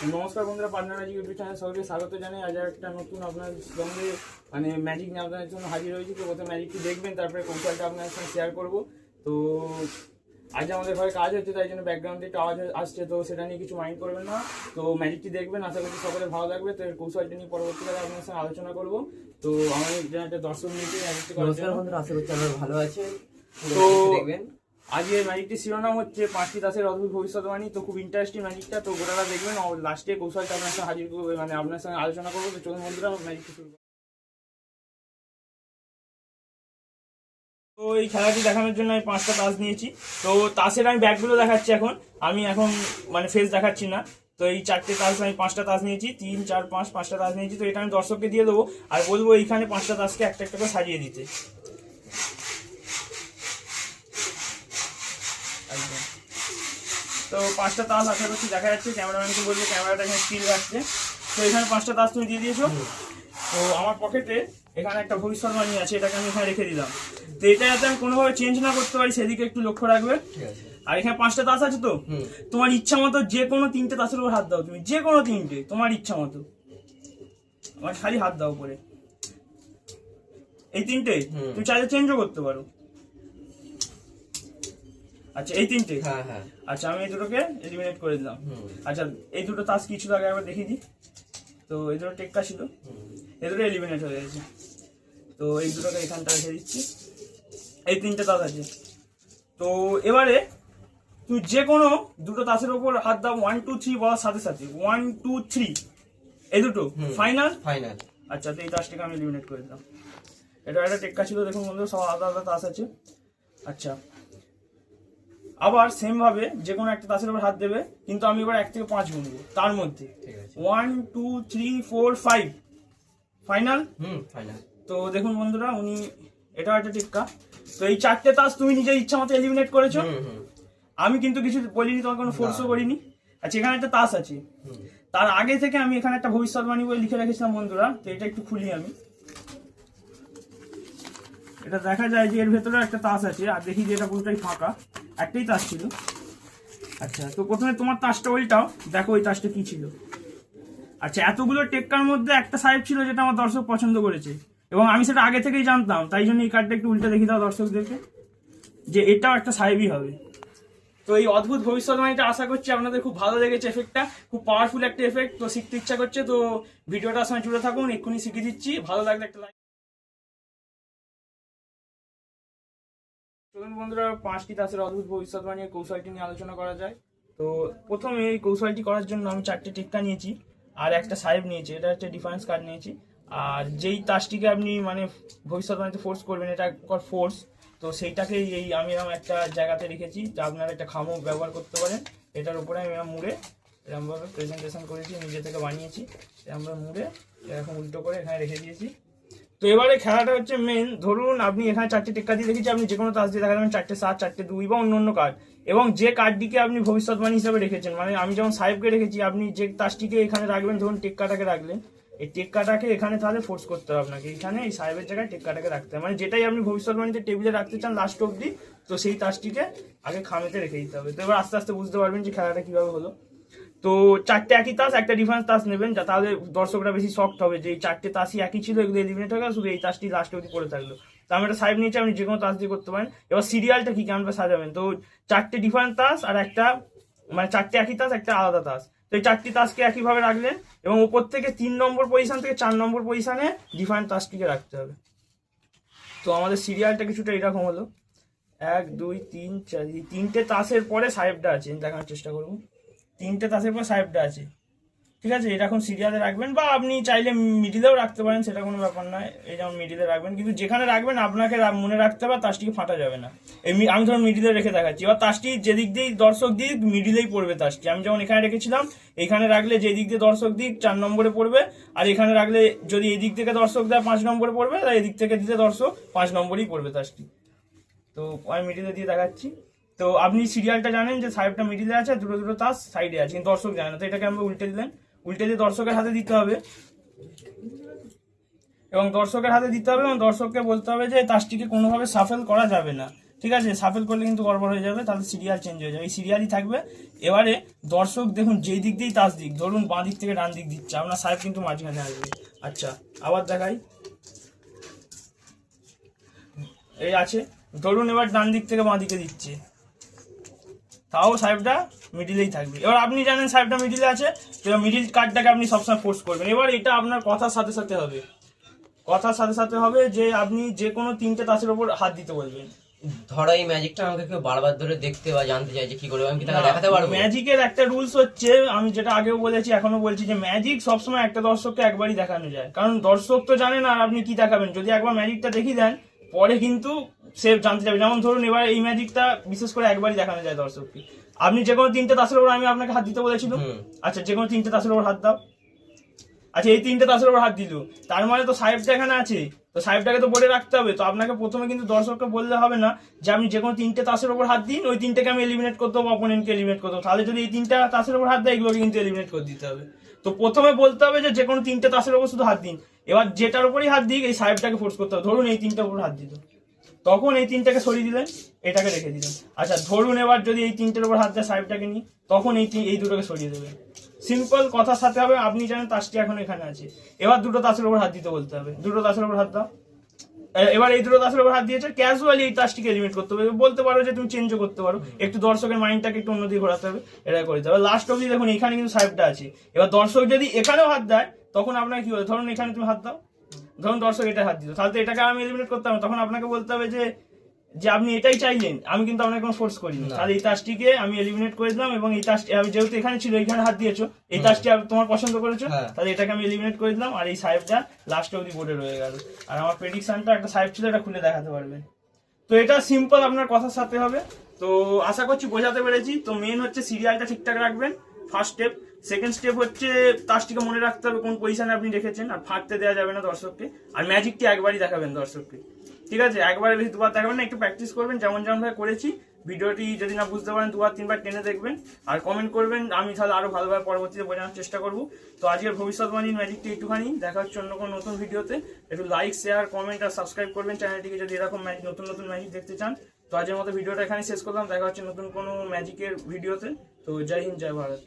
নমস্কার বন্ধুরা, partner magic YouTube channel সবাইকে স্বাগত জানাই। আজ একটা নতুন আপনার সঙ্গে ম্যাজিক নিয়ে আপনাদের জন্য হাজির হয়েছি। তো প্রথমে ম্যাজিকটি দেখবেন, তারপরে কৌশলটা আপনাদের সঙ্গে শেয়ার করবো। তো আজ আমাদের ঘরে কাজ হচ্ছে, তাই জন্য ব্যাকগ্রাউন্ডে একটু আওয়াজ আসছে, তো সেটা নিয়ে কিছু মাইন্ড করবেন না। তো ম্যাজিকটি দেখবেন, আশা করছি সকলে ভালো লাগবে। তো এর কৌশলটি নিয়ে পরবর্তীকালে আপনাদের সঙ্গে আলোচনা করবো। তো আমাদের একটা দর্শক নিয়েছি ম্যাজিকটি করার জন্য। আশা করছি আপনারা ভালো আছে। তো দেখবেন আজকের ম্যাজিকটির শিরোনাম হচ্ছে 5টি তাসের অদ্ভুত ভবিষ্যৎবাণী। তো খুব ইন্টারেস্টিং ম্যাজিকটা, তো গোটাটা দেখবেন। লাস্টে কৌশলটা আপনার সঙ্গে হাজির করবো, আপনার সঙ্গে আলোচনা করবো। তো চলুন বন্ধুরা, ম্যাজিকটি শুরু। তো এই খেলাটি দেখানোর জন্য আমি 5টা তাস নিয়েছি। তো তাসের আমি ব্যাগগুলো দেখাচ্ছি এখন, আমি এখন ফেস দেখাচ্ছি না। তো এই 4টে তাস আমি 5টা তাস নিয়েছি, 3, 4, 5, 5টা তাস নিয়েছি। তো এটা আমি দর্শককে দিয়ে দেবো আর বলবো এইখানে 5টা তাসকে একটা একটা করে সাজিয়ে দিতে। তো 5টা তাস আশা করছি দেখা যাচ্ছে। ক্যামেরাম্যানকে বলবো ক্যামেরাটা এখানে স্টিল রাখছে। তো এখানে 5টা তাস তুমি দিয়ে দিয়েছো। তো আমার পকেটে এখানে একটা ভবিষ্যৎবাণী আছে, এটাকে আমি এখানে রেখে দিলাম। তো এটা যাতে আমি কোনোভাবে চেঞ্জ না করতে পারি সেদিকে একটু লক্ষ্য রাখবে। আর এখানে 5টা তাস আছে, তো তোমার ইচ্ছা মতো যে কোনো 3টে তাসের উপর হাত দাও, তুমি যে কোনো 3টে তোমার ইচ্ছা মতো, আমার খালি হাত দাও করে। এই 3টে তুমি চাইলে চেঞ্জও করতে পারো। আচ্ছা এই 3টে, আচ্ছা আমি এই দুটোকে এলিমিনেট করে দিলাম। আচ্ছা এই দুটো তাস কি ছিল আগে একবার দেখিয়ে দিই। তো এই দুটো টেক্কা ছিল, এই দুটো এলিমিনেট হয়ে গেছে। তো এই দুটোকে এখানটা রেখে দিচ্ছি। এই 3টে তাস আছে। তো এবারে তুই যে কোনো দুটো তাসের উপর হাত দাও, 1, 2, 3 বলার সাথে সাথে 1, 2, 3 এই দুটো ফাইনাল। আচ্ছা তো এই তাসটাকে আমি এলিমিনেট করে দিলাম। এটা একটা টেক্কা ছিল, দেখুন বন্ধু সব আলাদা আলাদা তাস আছে। আচ্ছা আবার সেম ভাবে যে কোনো একটা তাসের উপর হাত দেবে, কিন্তু আমি এবার 1 থেকে 5 গুনবো তার মধ্যে। 1, 2, 3, 4, 5 ফাইনাল। তো দেখুন বন্ধুরা, উনি এটা একটা টিক্কা। তো এই 4টে তাস তুমি নিজের ইচ্ছা মতো এলিমিনেট করেছো, আমি কিন্তু কিছু বলিনি, তোমার কোনো ফোর্সও করিনি। আচ্ছা এখানে একটা তাস আছে, তার আগে থেকে আমি এখানে একটা ভবিষ্যৎবাণী বলে লিখে রেখেছিলাম বন্ধুরা। তো এটা একটু খুলি আমি, এটা দেখা যায় যে এর ভেতরে একটা তাস আছে, আর দেখি যে এটা পুরোটাই ফাঁকা, একটাই তাস ছিল। আচ্ছা তো প্রথমে তোমার তাসটা ওইটাও দেখো, ওই তাসটা কি ছিল। আচ্ছা এতগুলো টেক্কার মধ্যে একটা সাহেব ছিল যেটা আমার দর্শক পছন্দ করেছে, এবং আমি সেটা আগে থেকেই জানতাম, তাই জন্য এই কার্ডটা একটু উল্টে দেখি দাও দর্শকদেরকে, যে এটাও একটা সাহেবই হবে। তো এই অদ্ভুত ভবিষ্যৎবাণীটা আশা করছি আপনাদের খুব ভালো লেগেছে। এফেক্টটা খুব পাওয়ারফুল একটা এফেক্ট, তো শিখতে ইচ্ছা করছে। তো ভিডিওটার সঙ্গে জুড়ে থাকুন, এক্ষুনি শিখিয়ে দিচ্ছি। ভালো লাগলে একটা লাইক। চলুন বন্ধুরা, 5টি তাসের অদ্ভুত ভবিষ্যৎবাণীর কৌশলটি নিয়ে আলোচনা করা যায়। তো প্রথমে এই কৌশলটি করার জন্য আমি 4টে টেক্কা নিয়েছি আর একটা সাহেব নিয়েছি, এটা হচ্ছে ডিফারেন্স কার্ড নিয়েছি। আর যেই তাসটিকে আপনি ভবিষ্যৎবাণীতে ফোর্স করবেন, এটা ফোর্স, তো সেইটাকেই এই আমি এরকম একটা জায়গাতে রেখেছি, যা আপনারা একটা খামও ব্যবহার করতে পারেন। এটার উপরে আমি মুড়ে এরকমভাবে প্রেজেন্টেশন করেছি, নিজে থেকে বানিয়েছি। এরকমভাবে মুড়ে এরকম উল্টো করে এখানে রেখে দিয়েছি। তো এবারে খেলাটা হচ্ছে মেন, ধরুন আপনি এখানে 4টে টেক্কা দিয়ে রেখেছি, আপনি যে কোনো তাস দিয়ে দেখা যাবেন 4টে 7, 4টে 2 বা অন্য কার্ড, এবং যে কার্ডটিকে আপনি ভবিষ্যৎবাণী হিসাবে রেখেছেন, আমি যেমন সাহেবকে রেখেছি, আপনি যে তাসটিকে এখানে রাখবেন, ধরুন টেক্কাটাকে রাখলেন, এই টেক্কাটাকে এখানে তাহলে ফোর্স করতে হবে আপনাকে, এখানে এই সাহেবের জায়গায় টেক্কাটাকে রাখতে হবে। যেটাই আপনি ভবিষ্যৎবাণীতে টেবিলে রাখতে চান লাস্ট অব্দি, তো সেই তাসটিকে আগে খামেতে রেখে দিতে হবে। তো এবার আস্তে আস্তে বুঝতে পারবেন যে খেলাটা কিভাবে হলো। তো 4টে একই তাস, একটা ডিফারেন্স তাস নেবেন, যা তাহলে দর্শকরা বেশি শক্ট হবে যে এই 4টে তাসই একই ছিল, এগুলো এলিমিনেট হয়ে গেল, শুধু এই তাসটি লাস্ট অবধি পড়ে থাকলো। তো আমি একটা সাইড নিয়েছি, আপনি যে কোনো তাস দিয়ে করতে পারেন। এবার সিরিয়ালটা কি কেমন সাজাবেন, তো 4টে ডিফারেন্ট তাস আর একটা 4টে একই তাস, একটা আলাদা তাস। তো এই 4টি তাসকে একইভাবে রাখলেন, এবং উপর থেকে 3 নম্বর পজিশন থেকে 4 নম্বর পজিশনে ডিফারেন্ট তাসটিকে রাখতে হবে। তো আমাদের সিরিয়ালটা কিছুটা এরকম হলো, 1, 2, 3, 4, 3টে তাসের পরে সাহেবটা আছে, দেখানোর চেষ্টা করবো। 3টে তাসের পর সাহেবটা আছে, ঠিক আছে। এটা এখন সিরিয়ালে রাখবেন, বা আপনি চাইলে মিডিলেও রাখতে পারেন, সেটা কোনো ব্যাপার নয়। এই যেমন মিডিলে রাখবেন, কিন্তু যেখানে রাখবেন আপনাকে মনে রাখতে হবে, তাসটিকে ফাটা যাবে না। আমি ধরুন মিডিলে রেখে দেখাচ্ছি, এবার তাসটি যেদিক দিয়ে দর্শক দিক মিডিলেই পড়বে তাসটি। আমি যেমন এখানে রেখেছিলাম, এখানে রাখলে যে দিক দিয়ে দর্শক দিক 4 নম্বরে পড়বে, আর এখানে রাখলে যদি এদিক থেকে দর্শক দেয় 5 নম্বরে পড়বে, আর এদিক থেকে দিতে দর্শক 5 নম্বরেই পড়বে তাসটি। তো আমি মিডিলে দিয়ে দেখাচ্ছি। তো আপনি সিরিয়ালটা জানেন যে সাহেবটা মিডিলে আছে, দুটো দুটো তাস সাইডে আছে, কিন্তু দর্শক জানে না। তো এটাকে আমরা উল্টে দিলেন, উল্টে দিয়ে দর্শকের হাতে দিতে হবে, এবং দর্শকের হাতে দিতে হবে, এবং দর্শককে বলতে হবে যে তাসটিকে কোনোভাবে সাফেল করা যাবে না। ঠিক আছে, সাফেল করলে কিন্তু গড়বড় হয়ে যাবে, তাহলে সিরিয়াল চেঞ্জ হয়ে যাবে, এই সিরিয়ালই থাকবে। এবারে দর্শক দেখুন যেই দিক দিয়েই তাস দিক, ধরুন বাঁ দিক থেকে ডান দিক দিচ্ছে, আপনার সাহেব কিন্তু মাঝখানে আসবে। আচ্ছা আবার দেখাই, এই আছে, ধরুন এবার ডান দিক থেকে বাঁ দিকে দিচ্ছে, তাও সাহেবটা মিডিলেই থাকবে। এবার আপনি জানেন সাহেবটা মিডিলে আছে, তো মিডিল কার্ডটাকে আপনি সবসময় ফোর্স করবেন। এবার এটা আপনার কথার সাথে সাথে হবে, কথার সাথে সাথে হবে যে আপনি যে কোনো 3টে তাসের ওপর হাত দিতে বলবেন। ধরো এই ম্যাজিকটা আমাকে কেউ বারবার ধরে দেখতে বা জানতে চাই যে কি করে, আমি কি তাকে দেখাতে পারবো? ম্যাজিকের একটা রুলস হচ্ছে, আমি যেটা আগেও বলেছি এখনো বলছি, যে ম্যাজিক সবসময় একটা দর্শককে একবারই দেখানো যায়, কারণ দর্শক তো জানে না আপনি কি দেখাবেন। যদি একবার ম্যাজিকটা দেখিয়ে দেন, পরে কিন্তু সে জানতে যাবে। যেমন ধরুন এবার এই ম্যাজিকটা বিশেষ করে একবারই দেখানো যায় দর্শককে। আপনি যে কোনো 3টে তাসের ওপর আমি আপনাকে হাত দিতে বলেছিলাম, আচ্ছা যে কোনো 3টে তাসের ওপর হাত দাও। আচ্ছা এই 3টে তাসের ওপর হাত দিল, তার মানে তো সাহেবটা এখানে আছে, তো সাহেবটাকে তো বলে রাখতে হবে। তো আপনাকে প্রথমে কিন্তু দর্শককে বললে হবে না যে আপনি যে কোনো 3টে তাসের ওপর হাত দিন, ওই 3টেকে আমি এলিমিনেট করতে হবে, অপোনেন্টকে এলিমিনেট করতে হবে। তাহলে যদি এই 3টা তাসের ওপর হাত দেয়, এগুলোকে কিন্তু এলিমিনেট করে দিতে হবে। তো প্রথমে বলতে হবে যে কোনো 3টে তাসের ওপর শুধু হাত দিন। এবার যেটার উপরই হাত দিক, এই সাহেবটাকে ফোর্স করতে হবে। ধরুন এই 3টার উপর হাত দিল, তখন এই 3টাকে সরিয়ে দিলেন, এটাকে রেখে দিলেন। আচ্ছা ধরুন এবার যদি এই 3টের উপর হাত দেয় সাহেবটাকে নিয়ে, তখন এই দুটোকে সরিয়ে দেবেন। সিম্পল কথার সাথে হবে, আপনি জানেন তাসটি এখন এখানে আছে, এবার 2টো তাসের উপর হাত দিতে বলতে হবে, 2টো তাসের উপর হাত দাও। এবার এই 2টো তাসের উপর হাত দিয়েছে, ক্যাজুয়ালি এই তাসটিকে এলিমিনেট করতে হবে। বলতে পারো যে তুমি চেঞ্জও করতে পারো, একটু দর্শকের মাইন্ডটাকে একটু অন্যদিকে ঘোরাতে হবে, এটা করে দিতে হবে। লাস্ট অবধি দেখুন এখানে কিন্তু সাহেবটা আছে, এবার দর্শক যদি এখানেও হাত দেয়, তখন আপনাকে কি হবে, ধরুন এখানে তুমি হাত দাও, ধরুন দর্শক এটা হাত দিল, তাহলে তো এটাকে আমি এলিমিনেট করতে হবে। তখন আপনাকে বলতে হবে যে আপনি এটাই চাইলেন, আমি কিন্তু আপনাকে কোনো ফোর্স করিনি, তাহলে এই তাসটিকে আমি এলিমিনেট করে দিলাম, এবং এই তাসটি আমি যেহেতু এখানে ছিল, এখানে হাত দিয়েছো, এই তাসটি তোমার পছন্দ করেছো, তাহলে এটাকে আমি এলিমিনেট করে দিলাম, আর এই সাহেবটা লাস্ট অবধি বোর্ডে রয়ে গেল। আর আমার প্রেডিকশনটা একটা সাহেব ছিল, এটা খুলে দেখাতে পারবেন। তো এটা সিম্পল আপনার কথার সাথে হবে। তো আশা করছি বোঝাতে পেরেছি। তো মেন হচ্ছে সিরিয়ালটা ঠিকঠাক রাখবেন, ফার্স্ট স্টেপ। সেকেন্ড স্টেপ হচ্ছে তাসটিকে মনে রাখতে হবে কোন পজিশনে আপনি রেখেছেন, আর ফাটতে দেওয়া যাবে না দর্শককে। আর ম্যাজিকটি একবারই দেখাবেন দর্শককে, ঠিক আছে, একবারে বেশি দুবার দেখাবেন না, একটু প্র্যাকটিস করবেন যেমন ভাবে করেছি। ভিডিওটি যদি না বুঝতে পারেন 2-3বার টেনে দেখবেন, আর কমেন্ট করবেন, আমি তাহলে আরো ভালোভাবে পরবর্তীতে বোঝানোর চেষ্টা করবো। তো আজকের ভবিষ্যৎবাণীর ম্যাজিকটি একটুখানি, দেখা হচ্ছে অন্য কোনো নতুন ভিডিওতে। একটু লাইক, শেয়ার, কমেন্ট আর সাবস্ক্রাইব করবেন চ্যানেলটিকে যদি এরকম নতুন নতুন ম্যাজিক দেখতে চান। তো আজকের মতো ভিডিওটা এখানে শেষ করলাম, দেখা হচ্ছে নতুন কোনো ম্যাজিকের ভিডিওতে। তো জয় হিন্দ, জয় ভারত।